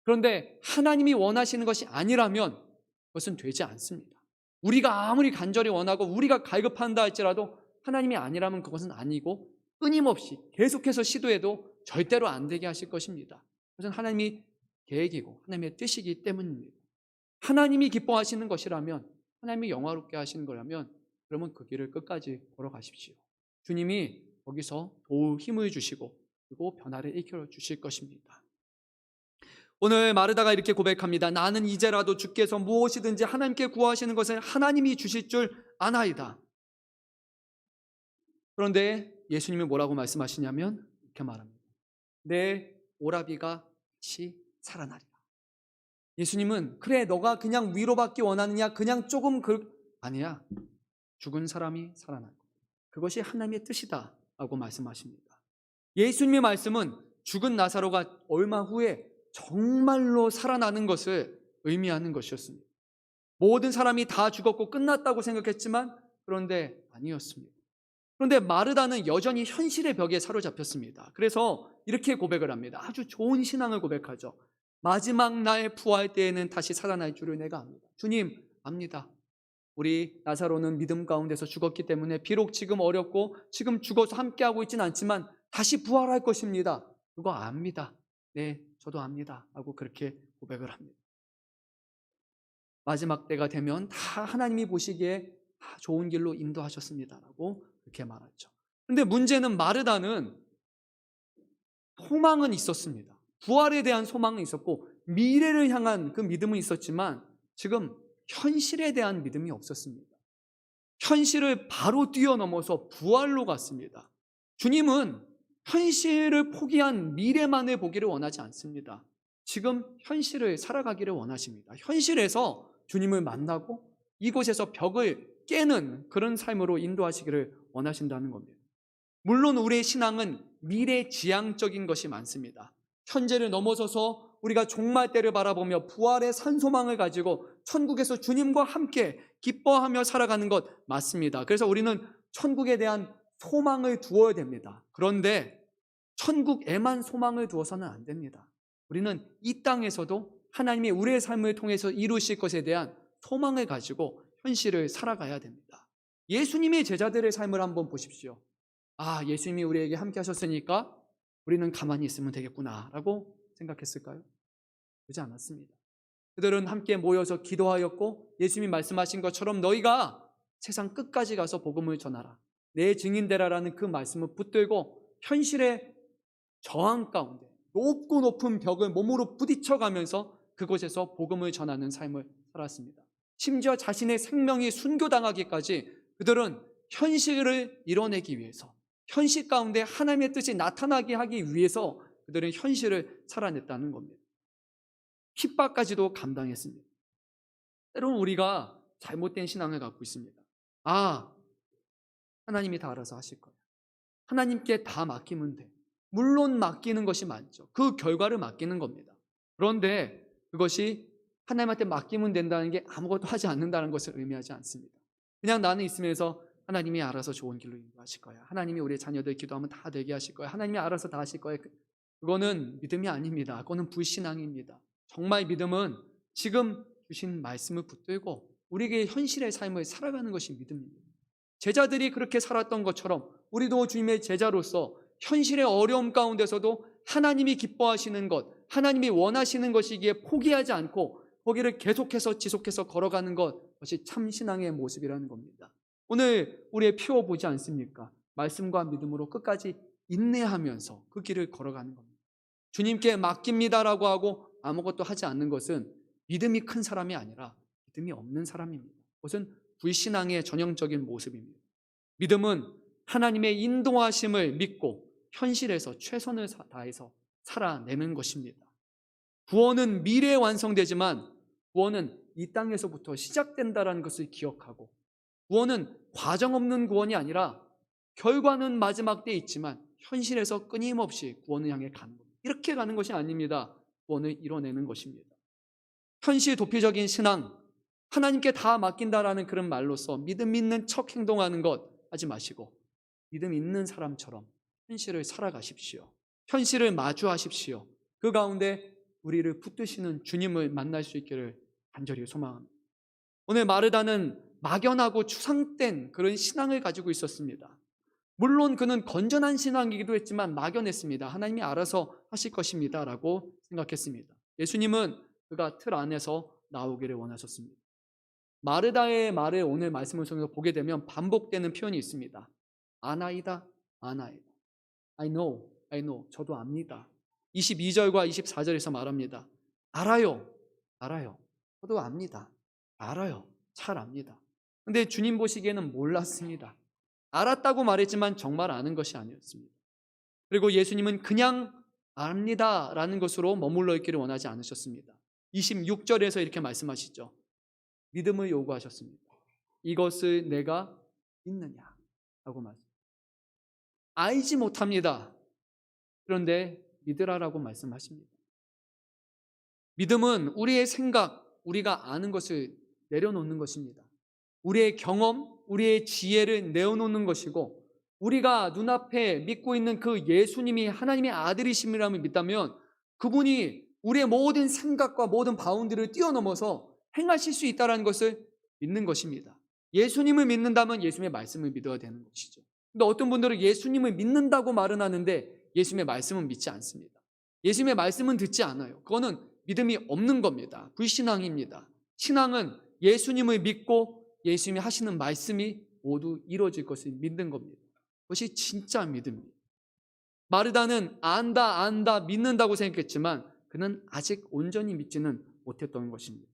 Speaker 1: 그런데 하나님이 원하시는 것이 아니라면 그것은 되지 않습니다. 우리가 아무리 간절히 원하고 우리가 갈급한다 할지라도 하나님이 아니라면 그것은 아니고 끊임없이 계속해서 시도해도 절대로 안 되게 하실 것입니다. 그것은 하나님이 계획이고 하나님의 뜻이기 때문입니다. 하나님이 기뻐하시는 것이라면, 하나님이 영화롭게 하시는 거라면 그러면 그 길을 끝까지 걸어가십시오. 주님이 거기서 도우 힘을 주시고 그리고 변화를 일으켜 주실 것입니다. 오늘 마르다가 이렇게 고백합니다. 나는 이제라도 주께서 무엇이든지 하나님께 구하시는 것을 하나님이 주실 줄 아나이다. 그런데 예수님이 뭐라고 말씀하시냐면 이렇게 말합니다. 내 오라비가 다시 살아나리라. 예수님은 그래 너가 그냥 위로받기 원하느냐 그냥 조금 아니야. 죽은 사람이 살아날 것. 그것이 하나님의 뜻이다 라고 말씀하십니다. 예수님의 말씀은 죽은 나사로가 얼마 후에 정말로 살아나는 것을 의미하는 것이었습니다. 모든 사람이 다 죽었고 끝났다고 생각했지만 그런데 아니었습니다. 그런데 마르다는 여전히 현실의 벽에 사로잡혔습니다. 그래서 이렇게 고백을 합니다. 아주 좋은 신앙을 고백하죠. 마지막 날 부활 때에는 다시 살아날 줄을 내가 압니다. 주님 압니다. 우리 나사로는 믿음 가운데서 죽었기 때문에 비록 지금 어렵고 지금 죽어서 함께하고 있지는 않지만 다시 부활할 것입니다. 그거 압니다. 네, 저도 압니다. 하고 그렇게 고백을 합니다. 마지막 때가 되면 다 하나님이 보시기에 다 좋은 길로 인도하셨습니다라고 그렇게 말하죠. 그런데 문제는 마르다는 소망은 있었습니다. 부활에 대한 소망은 있었고 미래를 향한 그 믿음은 있었지만 지금 현실에 대한 믿음이 없었습니다. 현실을 바로 뛰어넘어서 부활로 갔습니다. 주님은 현실을 포기한 미래만을 보기를 원하지 않습니다. 지금 현실을 살아가기를 원하십니다. 현실에서 주님을 만나고 이곳에서 벽을 깨는 그런 삶으로 인도하시기를 원하신다는 겁니다. 물론 우리의 신앙은 미래지향적인 것이 많습니다. 현재를 넘어서서 우리가 종말 때를 바라보며 부활의 산소망을 가지고 천국에서 주님과 함께 기뻐하며 살아가는 것 맞습니다. 그래서 우리는 천국에 대한 소망을 두어야 됩니다. 그런데 천국에만 소망을 두어서는 안 됩니다. 우리는 이 땅에서도 하나님이 우리의 삶을 통해서 이루실 것에 대한 소망을 가지고 현실을 살아가야 됩니다. 예수님의 제자들의 삶을 한번 보십시오. 아, 예수님이 우리에게 함께 하셨으니까 우리는 가만히 있으면 되겠구나라고 생각했을까요? 그렇지 않았습니다. 그들은 함께 모여서 기도하였고 예수님이 말씀하신 것처럼 너희가 세상 끝까지 가서 복음을 전하라. 내 증인되라라는 그 말씀을 붙들고 현실의 저항 가운데 높고 높은 벽을 몸으로 부딪혀가면서 그곳에서 복음을 전하는 삶을 살았습니다. 심지어 자신의 생명이 순교당하기까지 그들은 현실을 이뤄내기 위해서 현실 가운데 하나님의 뜻이 나타나게 하기 위해서 그들은 현실을 살아냈다는 겁니다. 핍박까지도 감당했습니다. 때로는 우리가 잘못된 신앙을 갖고 있습니다. 아, 하나님이 다 알아서 하실 거야. 하나님께 다 맡기면 돼. 물론 맡기는 것이 맞죠. 그 결과를 맡기는 겁니다. 그런데 그것이 하나님한테 맡기면 된다는 게 아무것도 하지 않는다는 것을 의미하지 않습니다. 그냥 나는 있으면서 하나님이 알아서 좋은 길로 인도하실 거야. 하나님이 우리의 자녀들 기도하면 다 되게 하실 거야. 하나님이 알아서 다 하실 거야. 그거는 믿음이 아닙니다. 그거는 불신앙입니다. 정말 믿음은 지금 주신 말씀을 붙들고 우리에게 현실의 삶을 살아가는 것이 믿음입니다. 제자들이 그렇게 살았던 것처럼 우리도 주님의 제자로서 현실의 어려움 가운데서도 하나님이 기뻐하시는 것, 하나님이 원하시는 것이기에 포기하지 않고 거기를 계속해서 지속해서 걸어가는 것이 참 신앙의 모습이라는 겁니다. 오늘 우리의 피워보지 않습니까? 말씀과 믿음으로 끝까지 인내하면서 그 길을 걸어가는 겁니다. 주님께 맡깁니다라고 하고 아무것도 하지 않는 것은 믿음이 큰 사람이 아니라 믿음이 없는 사람입니다. 그것은 불신앙의 전형적인 모습입니다. 믿음은 하나님의 인도하심을 믿고 현실에서 최선을 다해서 살아내는 것입니다. 구원은 미래에 완성되지만 구원은 이 땅에서부터 시작된다는 것을 기억하고 구원은 과정 없는 구원이 아니라 결과는 마지막 때에 있지만 현실에서 끊임없이 구원을 향해 가는 겁니다. 이렇게 가는 것이 아닙니다. 구원을 이뤄내는 것입니다. 현실 도피적인 신앙, 하나님께 다 맡긴다라는 그런 말로서 믿음 있는 척 행동하는 것 하지 마시고 믿음 있는 사람처럼 현실을 살아가십시오. 현실을 마주하십시오. 그 가운데 우리를 붙드시는 주님을 만날 수 있기를 간절히 소망합니다. 오늘 마르다는 막연하고 추상된 그런 신앙을 가지고 있었습니다. 물론 그는 건전한 신앙이기도 했지만 막연했습니다. 하나님이 알아서 하실 것입니다 라고 생각했습니다. 예수님은 그가 틀 안에서 나오기를 원하셨습니다. 마르다의 말을 오늘 말씀을 통해서 보게 되면 반복되는 표현이 있습니다. 아나이다, 아나이다. I know, I know. 저도 압니다. 22절과 24절에서 말합니다. 알아요, 알아요. 저도 압니다. 알아요. 잘 압니다. 근데 주님 보시기에는 몰랐습니다. 알았다고 말했지만 정말 아는 것이 아니었습니다. 그리고 예수님은 그냥 압니다 라는 것으로 머물러 있기를 원하지 않으셨습니다. 26절에서 이렇게 말씀하시죠. 믿음을 요구하셨습니다. 이것을 내가 믿느냐 라고 말씀합니다. 알지 못합니다. 그런데 믿으라라고 말씀하십니다. 믿음은 우리의 생각, 우리가 아는 것을 내려놓는 것입니다. 우리의 경험, 우리의 지혜를 내어놓는 것이고, 우리가 눈앞에 믿고 있는 그 예수님이 하나님의 아들이심이라면 믿다면 그분이 우리의 모든 생각과 모든 바운드를 뛰어넘어서 행하실 수 있다는 것을 믿는 것입니다. 예수님을 믿는다면 예수님의 말씀을 믿어야 되는 것이죠. 근데 어떤 분들은 예수님을 믿는다고 말은 하는데 예수님의 말씀은 믿지 않습니다. 예수님의 말씀은 듣지 않아요. 그거는 믿음이 없는 겁니다. 불신앙입니다. 신앙은 예수님을 믿고 예수님이 하시는 말씀이 모두 이루어질 것을 믿는 겁니다. 그것이 진짜 믿음입니다. 마르다는 안다 믿는다고 생각했지만 그는 아직 온전히 믿지는 못했던 것입니다.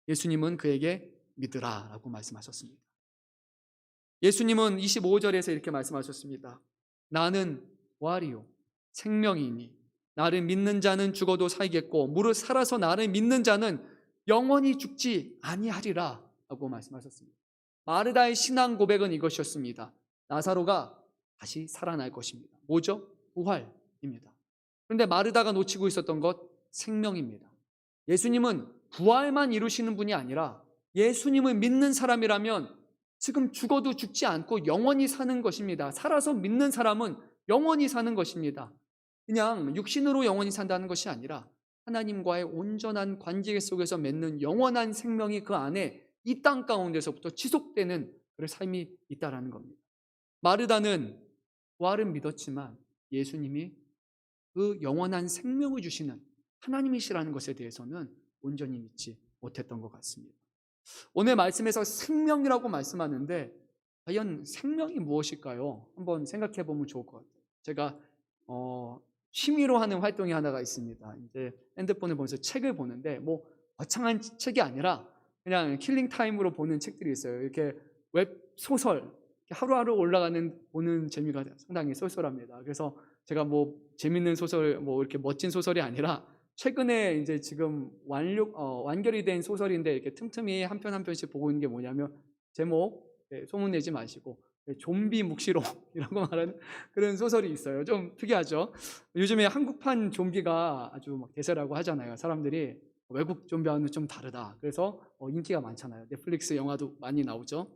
Speaker 1: 예수님은 그에게 믿으라 라고 말씀하셨습니다. 예수님은 25절에서 이렇게 말씀하셨습니다. 나는 부활이요 생명이니 나를 믿는 자는 죽어도 살겠고 무릇 살아서 나를 믿는 자는 영원히 죽지 아니하리라 라고 말씀하셨습니다. 마르다의 신앙 고백은 이것이었습니다. 나사로가 다시 살아날 것입니다. 뭐죠? 부활입니다. 그런데 마르다가 놓치고 있었던 것 생명입니다. 예수님은 부활만 이루시는 분이 아니라 예수님을 믿는 사람이라면 지금 죽어도 죽지 않고 영원히 사는 것입니다. 살아서 믿는 사람은 영원히 사는 것입니다. 그냥 육신으로 영원히 산다는 것이 아니라 하나님과의 온전한 관계 속에서 맺는 영원한 생명이 그 안에 이 땅 가운데서부터 지속되는 그런 삶이 있다는 겁니다. 마르다는 부활은 믿었지만 예수님이 그 영원한 생명을 주시는 하나님이시라는 것에 대해서는 온전히 믿지 못했던 것 같습니다. 오늘 말씀에서 생명이라고 말씀하는데 과연 생명이 무엇일까요? 한번 생각해 보면 좋을 것 같아요. 제가 취미로 하는 활동이 하나가 있습니다. 이제 핸드폰을 보면서 책을 보는데 뭐 거창한 책이 아니라 그냥 킬링 타임으로 보는 책들이 있어요. 이렇게 웹 소설 하루하루 올라가는 보는 재미가 상당히 쏠쏠합니다. 그래서 제가 뭐 재밌는 소설 뭐 이렇게 멋진 소설이 아니라 최근에 이제 지금 완결이 된 소설인데 이렇게 틈틈이 한 편 한 편씩 보고 있는 게 뭐냐면 제목 소문내지 마시고 좀비 묵시록이라고 말하는 그런 소설이 있어요. 좀 특이하죠. 요즘에 한국판 좀비가 아주 막 대세라고 하잖아요. 사람들이 외국 좀비와는 좀 다르다. 그래서 인기가 많잖아요. 넷플릭스 영화도 많이 나오죠.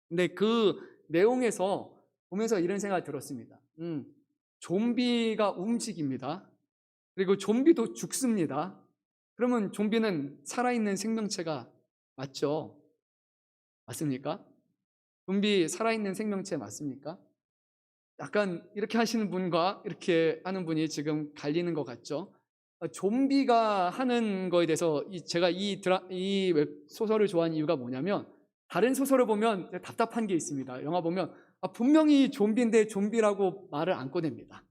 Speaker 1: 근데 그 내용에서 보면서 이런 생각이 들었습니다. 좀비가 움직입니다. 그리고 좀비도 죽습니다. 그러면 좀비는 살아있는 생명체가 맞죠? 맞습니까? 좀비 살아있는 생명체 맞습니까? 약간 이렇게 하시는 분과 이렇게 하는 분이 지금 갈리는 것 같죠? 좀비가 하는 거에 대해서 제가 이 소설을 좋아하는 이유가 뭐냐면 다른 소설을 보면 답답한 게 있습니다. 영화 보면 분명히 좀비인데 좀비라고 말을 안 꺼냅니다.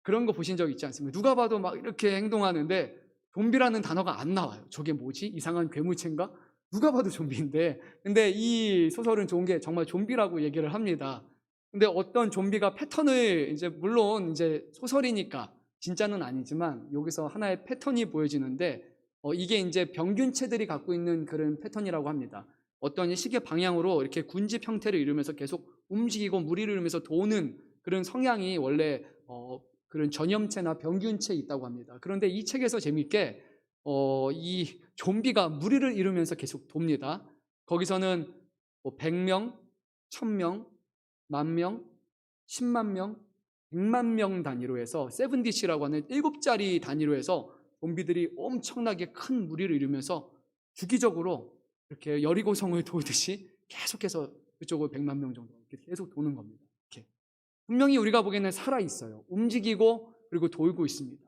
Speaker 1: 그런 거 보신 적 있지 않습니까? 누가 봐도 막 이렇게 행동하는데 좀비라는 단어가 안 나와요. 저게 뭐지? 이상한 괴물체인가? 누가 봐도 좀비인데. 근데 이 소설은 좋은 게 정말 좀비라고 얘기를 합니다. 근데 어떤 좀비가 패턴을 이제 물론 이제 소설이니까 진짜는 아니지만 여기서 하나의 패턴이 보여지는데 이게 이제 병균체들이 갖고 있는 그런 패턴이라고 합니다. 어떤 시계 방향으로 이렇게 군집 형태를 이루면서 계속 움직이고 무리를 이루면서 도는 그런 성향이 원래 그런 전염체나 병균체에 있다고 합니다. 그런데 이 책에서 재미있게 이 좀비가 무리를 이루면서 계속 돕니다. 거기서는 100명, 1000명, 10,000명, 10만 명, 100만 명 단위로 해서 70C라고 하는 7자리 단위로 해서 좀비들이 엄청나게 큰 무리를 이루면서 주기적으로 이렇게 여리고성을 돌듯이 계속해서 그쪽으로 100만 명 정도 이렇게 계속 도는 겁니다. 이렇게. 분명히 우리가 보기에는 살아있어요. 움직이고 그리고 돌고 있습니다.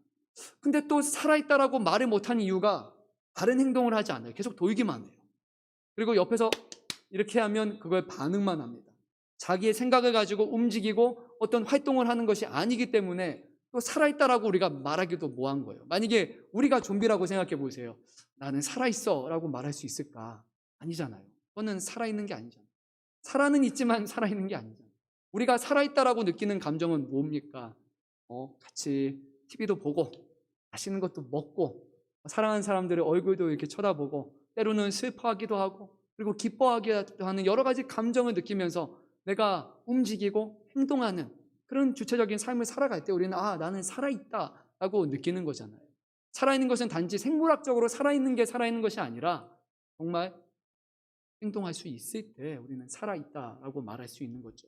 Speaker 1: 근데 또 살아있다라고 말을 못하는 이유가 다른 행동을 하지 않아요. 계속 돌기만 해요. 그리고 옆에서 이렇게 하면 그걸 반응만 합니다. 자기의 생각을 가지고 움직이고 어떤 활동을 하는 것이 아니기 때문에 또 살아있다라고 우리가 말하기도 뭐한 거예요. 만약에 우리가 좀비라고 생각해 보세요. 나는 살아있어 라고 말할 수 있을까? 아니잖아요. 그거는 살아있는 게 아니잖아요. 살아는 있지만 살아있는 게 아니잖아요. 우리가 살아있다라고 느끼는 감정은 뭡니까? 같이 TV도 보고 맛있는 것도 먹고 사랑하는 사람들의 얼굴도 이렇게 쳐다보고 때로는 슬퍼하기도 하고 그리고 기뻐하기도 하는 여러 가지 감정을 느끼면서 내가 움직이고 행동하는 그런 주체적인 삶을 살아갈 때 우리는 나는 살아있다라고 느끼는 거잖아요. 살아있는 것은 단지 생물학적으로 살아있는 게 살아있는 것이 아니라 정말 행동할 수 있을 때 우리는 살아있다라고 말할 수 있는 거죠.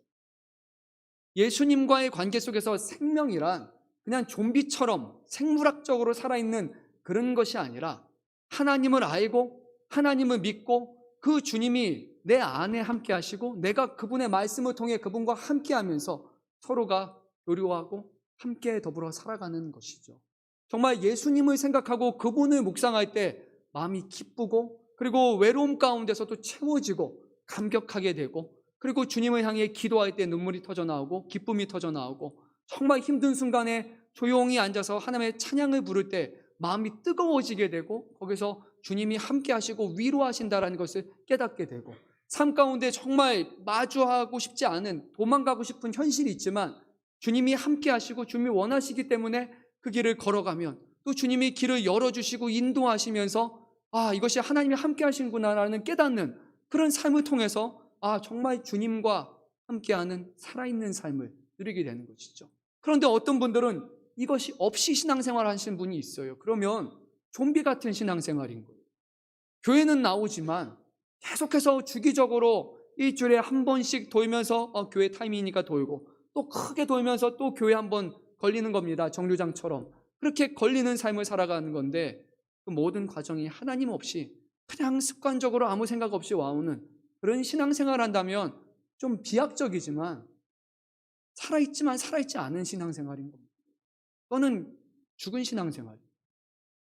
Speaker 1: 예수님과의 관계 속에서 생명이란 그냥 좀비처럼 생물학적으로 살아있는 그런 것이 아니라 하나님을 알고 하나님을 믿고 그 주님이 내 안에 함께 하시고 내가 그분의 말씀을 통해 그분과 함께 하면서 서로가 교류하고 함께 더불어 살아가는 것이죠. 정말 예수님을 생각하고 그분을 묵상할 때 마음이 기쁘고 그리고 외로움 가운데서도 채워지고 감격하게 되고 그리고 주님을 향해 기도할 때 눈물이 터져 나오고 기쁨이 터져 나오고 정말 힘든 순간에 조용히 앉아서 하나님의 찬양을 부를 때 마음이 뜨거워지게 되고 거기서 주님이 함께 하시고 위로하신다라는 것을 깨닫게 되고 삶 가운데 정말 마주하고 싶지 않은 도망가고 싶은 현실이 있지만 주님이 함께 하시고 주님이 원하시기 때문에 그 길을 걸어가면 또 주님이 길을 열어주시고 인도하시면서 이것이 하나님이 함께 하시는구나라는 깨닫는 그런 삶을 통해서 정말 주님과 함께하는 살아있는 삶을 누리게 되는 것이죠. 그런데 어떤 분들은 이것이 없이 신앙생활 하시는 분이 있어요. 그러면 좀비 같은 신앙생활인 거예요. 교회는 나오지만 계속해서 주기적으로 일주일에 한 번씩 돌면서 교회 타임이니까 돌고 또 크게 돌면서 또 교회 한 번 걸리는 겁니다. 정류장처럼. 그렇게 걸리는 삶을 살아가는 건데 그 모든 과정이 하나님 없이 그냥 습관적으로 아무 생각 없이 와오는 그런 신앙생활을 한다면 좀 비약적이지만 살아있지만 살아있지 않은 신앙생활인 겁니다. 그거는 죽은 신앙생활.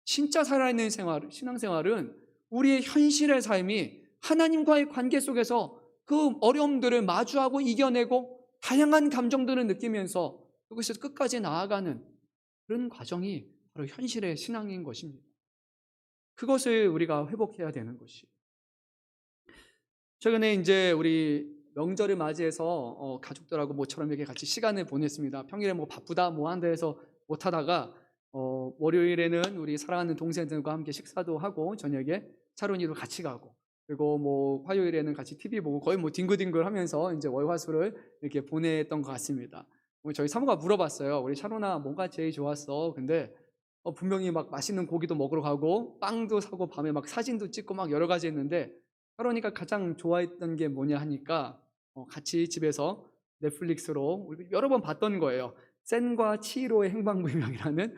Speaker 1: 진짜 살아있는 신앙생활은 우리의 현실의 삶이 하나님과의 관계 속에서 그 어려움들을 마주하고 이겨내고 다양한 감정들을 느끼면서 그것에서 끝까지 나아가는 그런 과정이 바로 현실의 신앙인 것입니다. 그것을 우리가 회복해야 되는 것이에요. 최근에 이제 우리 명절을 맞이해서 가족들하고 모처럼 이렇게 같이 시간을 보냈습니다. 평일에 바쁘다 한다 해서 못 하다가 월요일에는 우리 사랑하는 동생들과 함께 식사도 하고 저녁에 차론이도 같이 가고 그리고 화요일에는 같이 TV 보고 거의 뒹굴뒹굴 하면서 이제 월화수를 이렇게 보냈던 것 같습니다. 저희 사모가 물어봤어요. 우리 차론아 뭐가 제일 좋았어? 근데 분명히 맛있는 고기도 먹으러 가고 빵도 사고 밤에 사진도 찍고 여러 가지 했는데 차론이가 가장 좋아했던 게 뭐냐 하니까 같이 집에서 넷플릭스로 여러 번 봤던 거예요. 센과 치히로의 행방불명이라는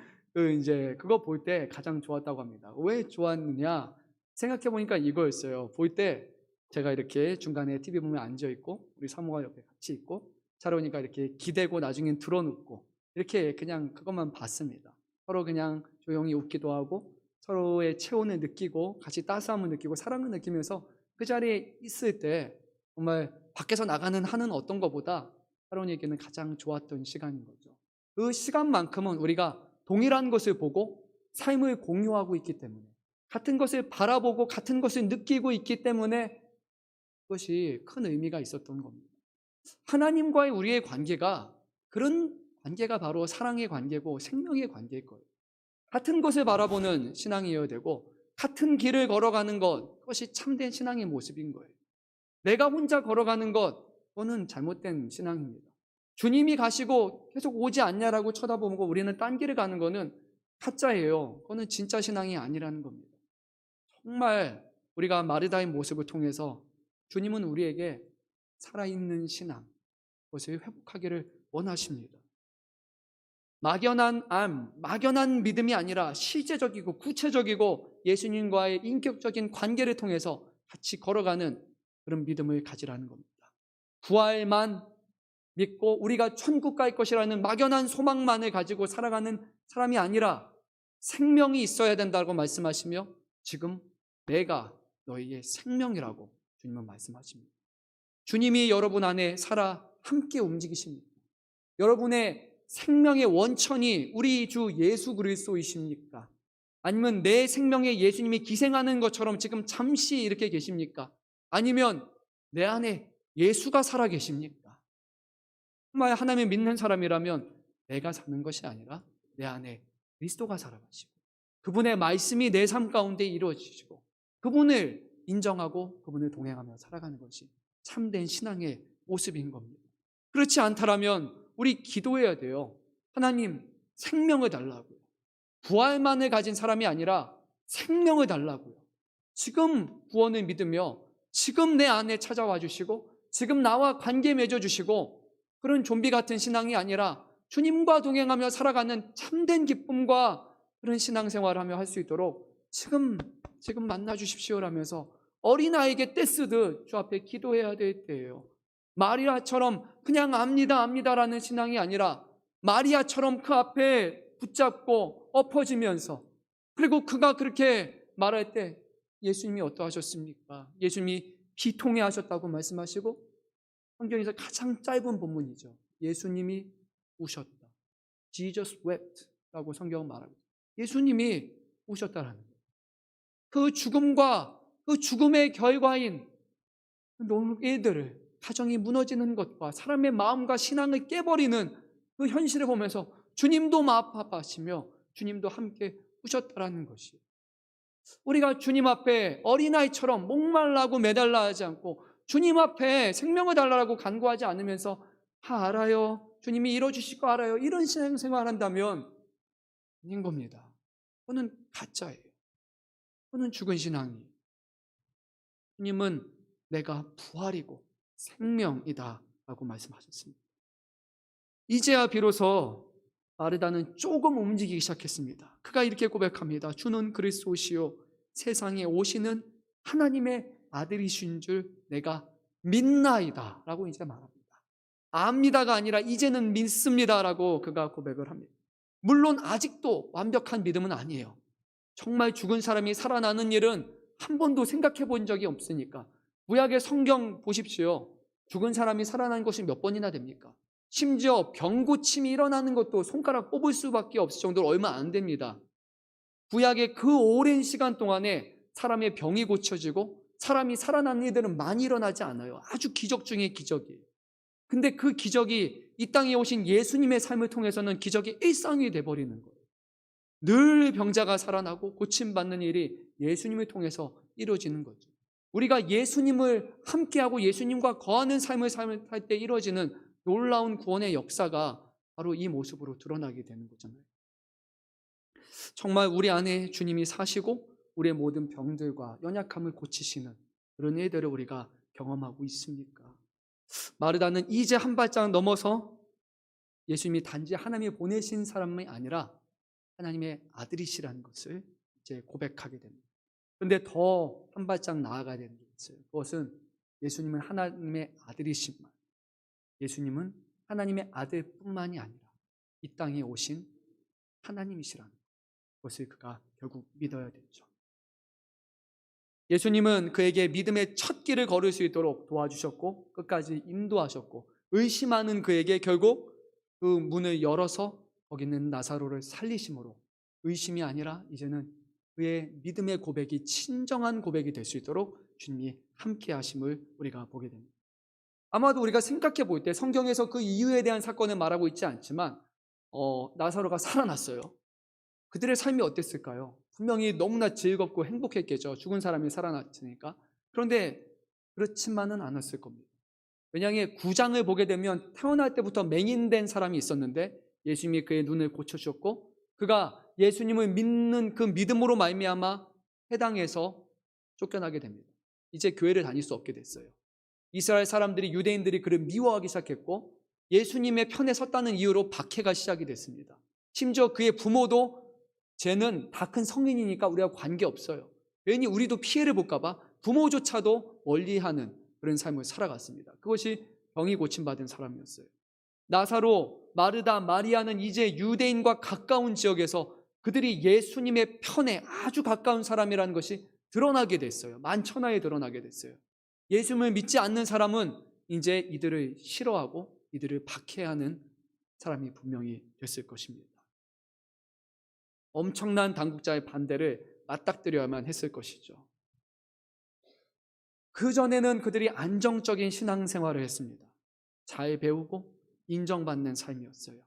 Speaker 1: 그거 볼 때 가장 좋았다고 합니다. 왜 좋았느냐 생각해 보니까 이거였어요. 볼 때 제가 이렇게 중간에 TV 보면 앉아 있고 우리 사모가 옆에 같이 있고 차론이가 이렇게 기대고 나중엔 들어눕고 이렇게 그냥 그것만 봤습니다. 서로 그냥 조용히 웃기도 하고 서로의 체온을 느끼고 같이 따스함을 느끼고 사랑을 느끼면서 그 자리에 있을 때 정말 밖에서 나가는 하는 어떤 것보다 차론이에게는 가장 좋았던 시간인 거죠. 그 시간만큼은 우리가 동일한 것을 보고 삶을 공유하고 있기 때문에 같은 것을 바라보고 같은 것을 느끼고 있기 때문에 그것이 큰 의미가 있었던 겁니다. 하나님과의 우리의 관계가 그런 관계가 바로 사랑의 관계고 생명의 관계일 거예요. 같은 것을 바라보는 신앙이어야 되고 같은 길을 걸어가는 것, 그것이 참된 신앙의 모습인 거예요. 내가 혼자 걸어가는 것, 그거는 잘못된 신앙입니다. 주님이 가시고 계속 오지 않냐라고 쳐다보고 우리는 딴 길을 가는 거는 가짜예요. 그거는 진짜 신앙이 아니라는 겁니다. 정말 우리가 마르다의 모습을 통해서 주님은 우리에게 살아있는 신앙, 그것을 회복하기를 원하십니다. 막연한 믿음이 아니라 실제적이고 구체적이고 예수님과의 인격적인 관계를 통해서 같이 걸어가는 그런 믿음을 가지라는 겁니다. 부활만 믿고 우리가 천국 갈 것이라는 막연한 소망만을 가지고 살아가는 사람이 아니라 생명이 있어야 된다고 말씀하시며 지금 내가 너희의 생명이라고 주님은 말씀하십니다. 주님이 여러분 안에 살아 함께 움직이십니다. 여러분의 생명의 원천이 우리 주 예수 그리스도이십니까? 아니면 내 생명에 예수님이 기생하는 것처럼 지금 잠시 이렇게 계십니까? 아니면 내 안에 예수가 살아 계십니까? 정말 하나님을 믿는 사람이라면 내가 사는 것이 아니라 내 안에 그리스도가 살아가시고 그분의 말씀이 내 삶 가운데 이루어지시고 그분을 인정하고 그분을 동행하며 살아가는 것이 참된 신앙의 모습인 겁니다. 그렇지 않다면 우리 기도해야 돼요. 하나님, 생명을 달라고요. 부활만을 가진 사람이 아니라 생명을 달라고요. 지금 구원을 믿으며 지금 내 안에 찾아와 주시고 지금 나와 관계 맺어 주시고 그런 좀비 같은 신앙이 아니라 주님과 동행하며 살아가는 참된 기쁨과 그런 신앙생활을 하며 할 수 있도록 지금 만나 주십시오라면서 어린아이에게 떼쓰듯 주 앞에 기도해야 될 때예요. 마리아처럼 그냥 압니다라는 신앙이 아니라 마리아처럼 그 앞에 붙잡고 엎어지면서 그리고 그가 그렇게 말할 때 예수님이 어떠하셨습니까? 예수님이 비통해 하셨다고 말씀하시고 성경에서 가장 짧은 본문이죠. 예수님이 우셨다. Jesus wept 라고 성경은 말합니다. 예수님이 우셨다라는 거예요. 그 죽음과 그 죽음의 결과인 노예들을 가정이 무너지는 것과 사람의 마음과 신앙을 깨버리는 그 현실을 보면서 주님도 마음 아파하시며 주님도 함께 우셨다라는 것이 우리가 주님 앞에 어린아이처럼 목말라고 매달라 하지 않고 주님 앞에 생명을 달라고 간구하지 않으면서 다 알아요. 주님이 이뤄주실 거 알아요. 이런 신앙생활 한다면 아닌 겁니다. 그거는 가짜예요. 그거는 죽은 신앙이에요. 주님은 내가 부활이고 생명이다 라고 말씀하셨습니다. 이제야 비로소 마르다는 조금 움직이기 시작했습니다. 그가 이렇게 고백합니다. 주는 그리스도시요 세상에 오시는 하나님의 아들이신 줄 내가 믿나이다 라고 이제 말합니다. 압니다가 아니라 이제는 믿습니다 라고 그가 고백을 합니다. 물론 아직도 완벽한 믿음은 아니에요. 정말 죽은 사람이 살아나는 일은 한 번도 생각해 본 적이 없으니까. 구약의 성경 보십시오. 죽은 사람이 살아난 것이 몇 번이나 됩니까? 심지어 병고침이 일어나는 것도 손가락 뽑을 수밖에 없을 정도로 얼마 안 됩니다. 구약의 그 오랜 시간 동안에 사람의 병이 고쳐지고 사람이 살아나는 일들은 많이 일어나지 않아요. 아주 기적 중에 기적이에요. 근데 그 기적이 이 땅에 오신 예수님의 삶을 통해서는 기적이 일상이 돼버리는 거예요. 늘 병자가 살아나고 고침받는 일이 예수님을 통해서 이루어지는 거죠. 우리가 예수님을 함께하고 예수님과 거하는 삶을 살 때 이루어지는 놀라운 구원의 역사가 바로 이 모습으로 드러나게 되는 거잖아요. 정말 우리 안에 주님이 사시고 우리의 모든 병들과 연약함을 고치시는 그런 일들을 우리가 경험하고 있습니까? 마르다는 이제 한 발짝 넘어서 예수님이 단지 하나님이 보내신 사람이 아니라 하나님의 아들이시라는 것을 이제 고백하게 됩니다. 그런데 더 한 발짝 나아가야 되는 게 있어요. 그것은 예수님은 하나님의 아들이시만 예수님은 하나님의 아들뿐만이 아니라 이 땅에 오신 하나님이시라는 것을 그가 결국 믿어야 되죠. 예수님은 그에게 믿음의 첫 길을 걸을 수 있도록 도와주셨고 끝까지 인도하셨고 의심하는 그에게 결국 그 문을 열어서 거기 있는 나사로를 살리심으로 의심이 아니라 이제는 그의 믿음의 고백이 친정한 고백이 될 수 있도록 주님이 함께 하심을 우리가 보게 됩니다. 아마도 우리가 생각해 볼 때 성경에서 그 이유에 대한 사건을 말하고 있지 않지만 나사로가 살아났어요. 그들의 삶이 어땠을까요? 분명히 너무나 즐겁고 행복했겠죠. 죽은 사람이 살아났으니까. 그런데 그렇지만은 않았을 겁니다. 왜냐하면 9장을 보게 되면 태어날 때부터 맹인된 사람이 있었는데 예수님이 그의 눈을 고쳐주셨고 그가 예수님을 믿는 그 믿음으로 말미암아 해당에서 쫓겨나게 됩니다. 이제 교회를 다닐 수 없게 됐어요. 이스라엘 사람들이 유대인들이 그를 미워하기 시작했고 예수님의 편에 섰다는 이유로 박해가 시작이 됐습니다. 심지어 그의 부모도 쟤는 다 큰 성인이니까 우리가 관계없어요. 괜히 우리도 피해를 볼까 봐 부모조차도 멀리하는 그런 삶을 살아갔습니다. 그것이 병이 고침받은 사람이었어요. 나사로, 마르다, 마리아는 이제 유대인과 가까운 지역에서 그들이 예수님의 편에 아주 가까운 사람이라는 것이 드러나게 됐어요. 만천하에 드러나게 됐어요. 예수님을 믿지 않는 사람은 이제 이들을 싫어하고 이들을 박해하는 사람이 분명히 됐을 것입니다. 엄청난 당국자의 반대를 맞닥뜨려야만 했을 것이죠. 그전에는 그들이 안정적인 신앙생활을 했습니다. 잘 배우고 인정받는 삶이었어요.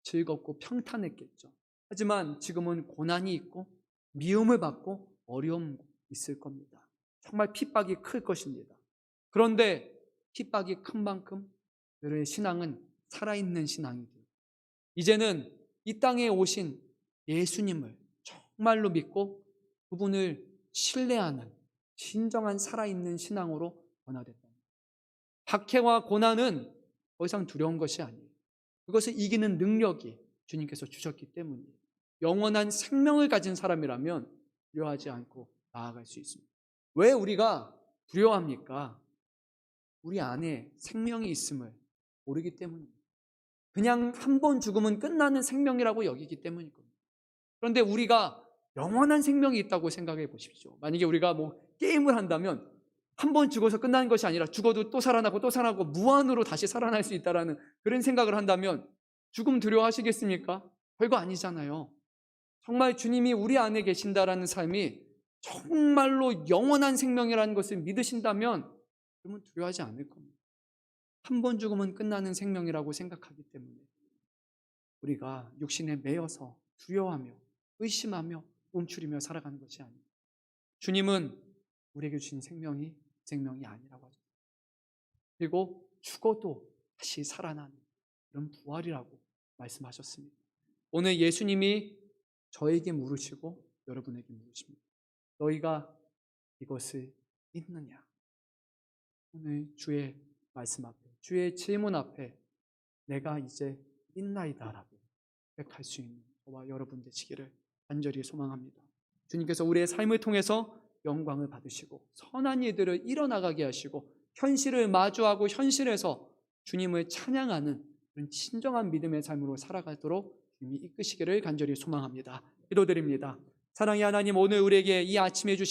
Speaker 1: 즐겁고 평탄했겠죠. 하지만 지금은 고난이 있고 미움을 받고 어려움이 있을 겁니다. 정말 핍박이 클 것입니다. 그런데 핍박이 큰 만큼 그들의 신앙은 살아있는 신앙이 돼요. 이제는 이 땅에 오신 예수님을 정말로 믿고 그분을 신뢰하는 진정한 살아있는 신앙으로 변화됐다. 박해와 고난은 더 이상 두려운 것이 아니에요. 그것을 이기는 능력이 주님께서 주셨기 때문이에요. 영원한 생명을 가진 사람이라면 두려워하지 않고 나아갈 수 있습니다. 왜 우리가 두려워합니까? 우리 안에 생명이 있음을 모르기 때문입니다. 그냥 한 번 죽으면 끝나는 생명이라고 여기기 때문일 겁니다. 그런데 우리가 영원한 생명이 있다고 생각해 보십시오. 만약에 우리가 게임을 한다면 한 번 죽어서 끝나는 것이 아니라 죽어도 또 살아나고 또 살아나고 무한으로 다시 살아날 수 있다는 그런 생각을 한다면 죽음 두려워하시겠습니까? 별거 아니잖아요. 정말 주님이 우리 안에 계신다라는 삶이 정말로 영원한 생명이라는 것을 믿으신다면 그러면 두려워하지 않을 겁니다. 한 번 죽으면 끝나는 생명이라고 생각하기 때문에 우리가 육신에 매여서 두려워하며 의심하며 움츠리며 살아가는 것이 아닙니다. 주님은 우리에게 주신 생명이 아니라고 하죠. 그리고 죽어도 다시 살아나는 그런 부활이라고 말씀하셨습니다. 오늘 예수님이 저에게 물으시고 여러분에게 물으십니다. 너희가 이것을 믿느냐? 오늘 주의 말씀 앞에, 주의 질문 앞에 내가 이제 믿나이다라고 고백할 수 있는 저와 여러분 되시기를 간절히 소망합니다. 주님께서 우리의 삶을 통해서 영광을 받으시고 선한 일들을 일어나가게 하시고 현실을 마주하고 현실에서 주님을 찬양하는 그런 진정한 믿음의 삶으로 살아가도록 주님이 이끄시기를 간절히 소망합니다. 기도드립니다. 사랑의 하나님, 오늘 우리에게 이 아침에 주신